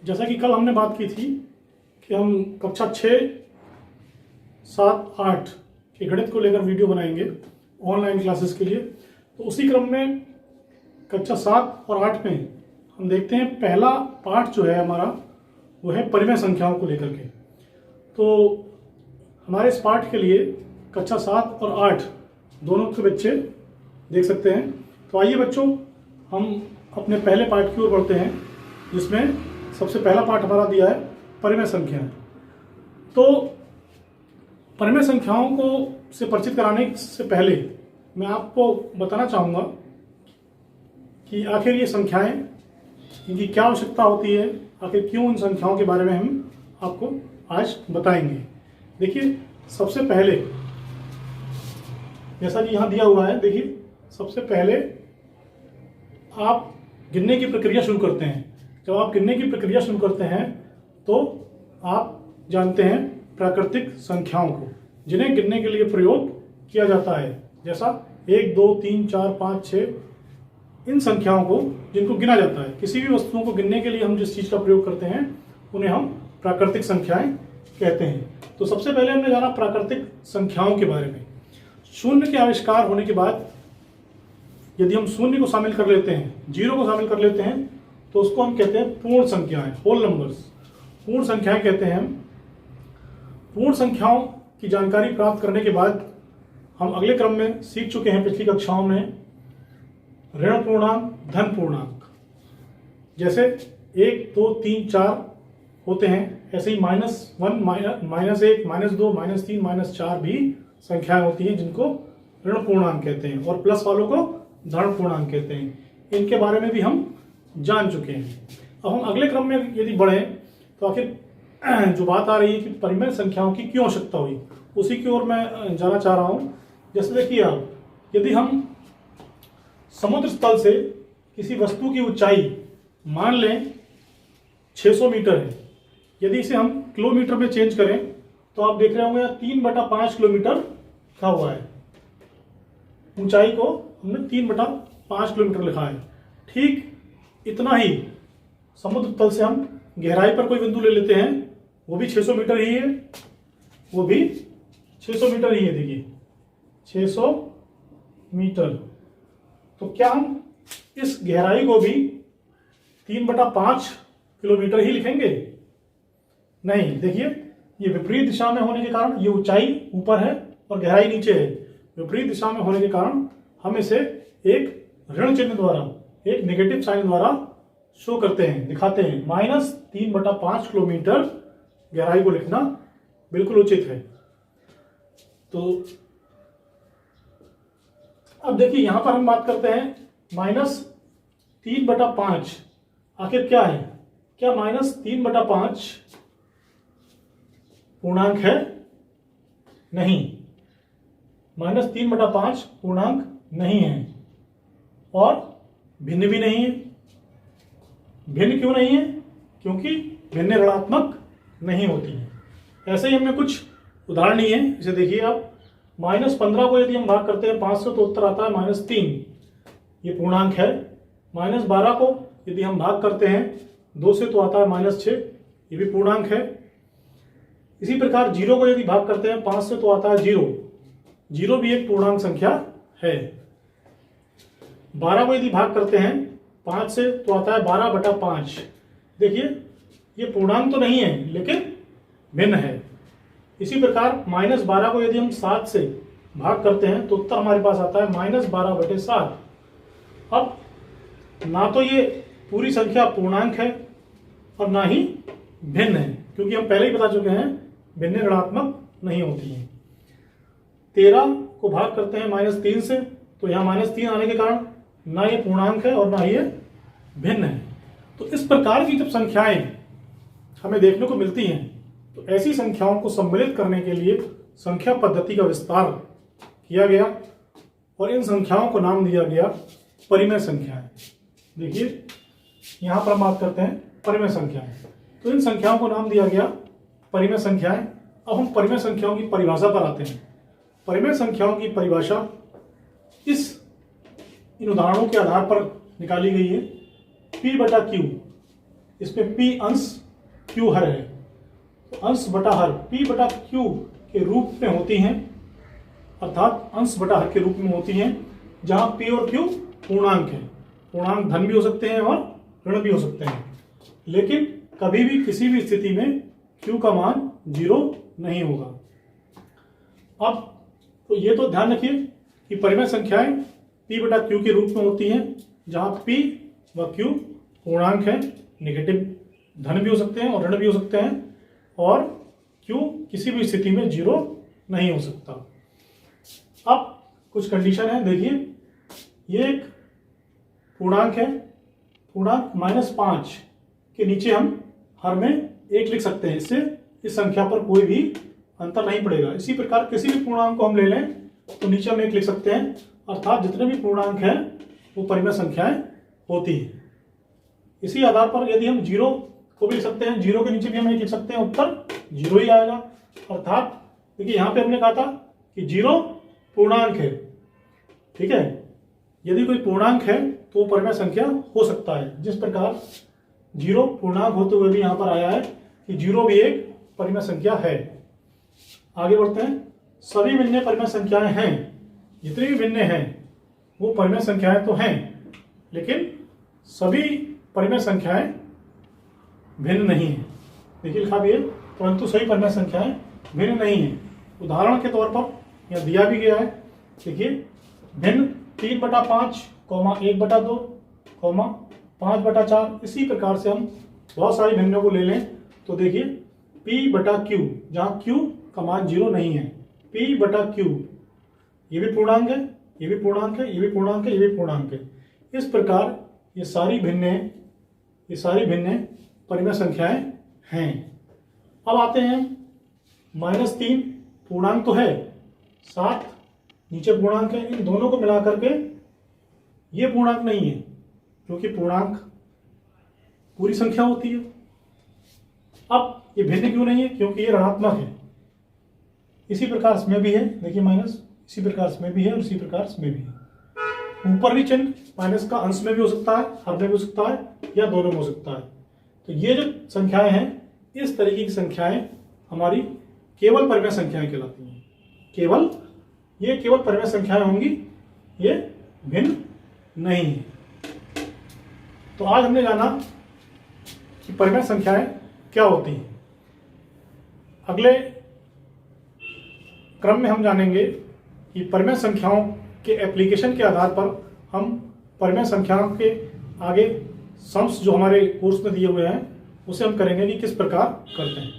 जैसा कि कल हमने बात की थी कि हम कक्षा 6, 7, 8 के गणित को लेकर वीडियो बनाएंगे ऑनलाइन क्लासेस के लिए। तो उसी क्रम में कक्षा 7 और 8 में हम देखते हैं पहला पार्ट जो है हमारा वो है परिमेय संख्याओं को लेकर के। तो हमारे इस पाठ के लिए कक्षा 7 और 8 दोनों के बच्चे देख सकते हैं। तो आइए बच्चों, हम अपने पहले पार्ट की ओर बढ़ते हैं, जिसमें सबसे पहला पार्ट हमारा दिया है परिमेय संख्याएं। तो परिमेय संख्याओं को से परिचित कराने से पहले मैं आपको बताना चाहूँगा कि आखिर ये संख्याएं, इनकी क्या आवश्यकता होती है, आखिर क्यों इन संख्याओं के बारे में हम आपको आज बताएंगे। देखिए, सबसे पहले जैसा कि यहाँ दिया हुआ है, देखिए सबसे पहले आप गिनने की प्रक्रिया शुरू करते हैं। जब आप गिनने की प्रक्रिया शुरू करते हैं तो आप जानते हैं प्राकृतिक संख्याओं को, जिन्हें गिनने के लिए प्रयोग किया जाता है, जैसा 1, 2, 3, 4, 5, 6 इन संख्याओं को जिनको गिना जाता है। किसी भी वस्तुओं को गिनने के लिए हम जिस चीज़ का प्रयोग करते हैं उन्हें हम प्राकृतिक संख्याएं कहते हैं। तो सबसे पहले हमने जाना प्राकृतिक संख्याओं के बारे में। शून्य के आविष्कार होने के बाद यदि हम शून्य को शामिल कर लेते हैं, 0 को शामिल कर लेते हैं, तो उसको हम कहते हैं पूर्ण संख्याएं, होल नंबर्स, पूर्ण संख्याएं कहते हैं हम। पूर्ण संख्याओं की जानकारी प्राप्त करने के बाद हम अगले क्रम में सीख चुके हैं पिछली कक्षाओं में ऋण पूर्णांक, धन पूर्णांक। जैसे 1, 2, 3, 4 होते हैं, ऐसे ही -1, -1, -2, -3, -4 भी संख्याएं होती हैं जिनको ऋण पूर्णांक कहते हैं, और प्लस वालों को धन पूर्णांक कहते हैं। इनके बारे में भी हम जान चुके हैं। अब हम अगले क्रम में यदि बढ़ें तो आखिर जो बात आ रही है कि परिमेय संख्याओं की क्यों आवश्यकता हुई, उसी की ओर मैं जाना चाह रहा हूं। जैसे देखिए आप, यदि हम समुद्र तल से किसी वस्तु की ऊंचाई मान लें 600 मीटर है, यदि इसे हम किलोमीटर में चेंज करें तो आप देख रहे होंगे 3/5 किलोमीटर लिखा हुआ है। ऊंचाई को हमने 3/5 किलोमीटर लिखा है। ठीक इतना ही समुद्र तल से हम गहराई पर कोई बिंदु ले लेते हैं, वो भी 600 मीटर ही है, वो भी 600 मीटर ही है। देखिए 600 मीटर। तो क्या हम इस गहराई को भी 3/5 किलोमीटर ही लिखेंगे? नहीं। देखिए, ये विपरीत दिशा में होने के कारण, ये ऊंचाई ऊपर है और गहराई नीचे है, विपरीत दिशा में होने के कारण हम इसे एक ऋण चिन्ह द्वारा, एक नेगेटिव साइन द्वारा शो करते हैं, दिखाते हैं। -3/5 किलोमीटर गहराई को लिखना बिल्कुल उचित है। तो अब देखिए, यहां पर हम बात करते हैं -3/5 आखिर क्या है? क्या -3/5 पूर्णांक है? नहीं, -3/5 पूर्णांक नहीं है और भिन्न भी नहीं है। भिन्न क्यों नहीं है? क्योंकि भिन्न ऋणात्मक नहीं होती है। ऐसे ही हमें कुछ उदाहरण ही है। इसे देखिए आप, -15 को यदि हम भाग करते हैं 5 से तो उत्तर आता है -3, ये पूर्णांक है। -12 को यदि हम भाग करते हैं 2 से तो आता है -6, ये भी पूर्णांक है। इसी प्रकार 0 को यदि भाग करते हैं 5 से तो आता है 0, 0 भी एक पूर्णांक संख्या है। 12 को यदि भाग करते हैं 5 से तो आता है 12/5। देखिए, ये पूर्णांक तो नहीं है लेकिन भिन्न है। इसी प्रकार -12 को यदि हम 7 से भाग करते हैं तो उत्तर हमारे पास आता है -12/7। अब ना तो ये पूरी संख्या पूर्णांक है और ना ही भिन्न है, क्योंकि हम पहले ही बता चुके हैं भिन्न ऋणात्मक नहीं होती है। 13 को भाग करते हैं -3 से, तो यहाँ -3 आने के कारण ना ये पूर्णांक है और ना ये भिन्न है। तो इस प्रकार की जब संख्याएं हमें देखने को मिलती हैं तो ऐसी संख्याओं को सम्मिलित करने के लिए संख्या पद्धति का विस्तार किया गया और इन संख्याओं को नाम दिया गया परिमेय संख्याएं। देखिए, यहां पर हम बात करते हैं परिमेय संख्याएं। तो इन संख्याओं को नाम दिया गया परिमेय संख्याएं। अब हम परिमेय संख्याओं की परिभाषा पर आते हैं। परिमेय संख्याओं की परिभाषा इन उदाहरणों के आधार पर निकाली गई है। P/Q इसमें P अंश Q हर है, तो अंश बटा हर P बटा Q के रूप में होती हैं, अर्थात अंश बटा हर के रूप में होती हैं, जहां P और Q पूर्णांक है। पूर्णांक धन भी हो सकते हैं और ऋण भी हो सकते हैं, लेकिन कभी भी किसी भी स्थिति में Q का मान 0 नहीं होगा। अब तो ये तो ध्यान रखिए कि परिमेय संख्याएं P बटा Q के रूप में होती हैं, जहां P व Q पूर्णांक है, नेगेटिव धन भी हो सकते हैं और ऋण भी हो सकते हैं, और Q किसी भी स्थिति में 0 नहीं हो सकता। अब कुछ कंडीशन है, देखिए ये एक पूर्णांक है, पूर्णांक -5 के नीचे हम हर में 1 लिख सकते हैं, इससे इस संख्या पर कोई भी अंतर नहीं पड़ेगा। इसी प्रकार किसी भी पूर्णांक को हम ले लें तो नीचे हम 1 लिख सकते हैं, अर्थात जितने भी पूर्णांक हैं वो परिमेय संख्याएं होती हैं। इसी आधार पर यदि हम 0 को भी लिख सकते हैं, 0 के नीचे भी हम 1 लिख सकते हैं, उत्तर 0 ही आएगा। अर्थात देखिए यहाँ पे हमने कहा था कि 0 पूर्णांक है, ठीक है। यदि कोई पूर्णांक है तो वो परिमेय संख्या हो सकता है, जिस प्रकार 0 पूर्णांक होते हुए भी यहाँ पर आया है कि 0 भी एक परिमेय संख्या है। आगे बढ़ते हैं। सभी भिन्न परिमेय संख्याएं हैं, जितनी भी भिन्न हैं वो परिमेय संख्याएं तो हैं, लेकिन सभी परिमेय संख्याएं भिन्न नहीं है। देखिए लिखा भी है, परंतु सभी परिमेय संख्याएं भिन्न नहीं है। उदाहरण के तौर पर यहाँ दिया भी गया है, देखिए भिन्न 3/5, 1/2, 5/4। इसी प्रकार से हम बहुत सारी भिन्नों को ले लें तो देखिए P बटा Q, जहाँ Q का मान 0 नहीं है, P बटा Q, ये भी पूर्णांक है, ये भी पूर्णांक है, ये भी पूर्णांक है, ये भी पूर्णांक है। इस प्रकार ये सारी भिन्न परिमेय संख्याएं हैं। अब आते हैं -3, पूर्णांक तो है, 7 नीचे पूर्णांक है, इन दोनों को मिला करके ये पूर्णांक नहीं है, क्योंकि पूर्णांक पूरी संख्या होती है। अब ये भिन्न क्यों नहीं है? क्योंकि ये ऋणात्मक है। इसी प्रकार इसमें भी है, देखिए माइनस, इसी प्रकार इसमें भी है और इसी प्रकार इसमें भी है। ऊपर भी चिन्ह माइनस का अंश में भी हो सकता है, हर में भी हो सकता है, या दोनों में हो सकता है। तो ये जो संख्याएं हैं, इस तरीके की संख्याएं हमारी केवल परिमेय संख्याएं कहलाती हैं। ये केवल परिमेय संख्याएं होंगी, ये भिन्न नहीं है। तो आज हमने जाना कि परिमेय संख्याएं क्या होती हैं। अगले क्रम में हम जानेंगे कि परिमेय संख्याओं के एप्लीकेशन के आधार पर हम परिमेय संख्याओं के आगे सम्स जो हमारे कोर्स में दिए हुए हैं उसे हम करेंगे कि किस प्रकार करते हैं।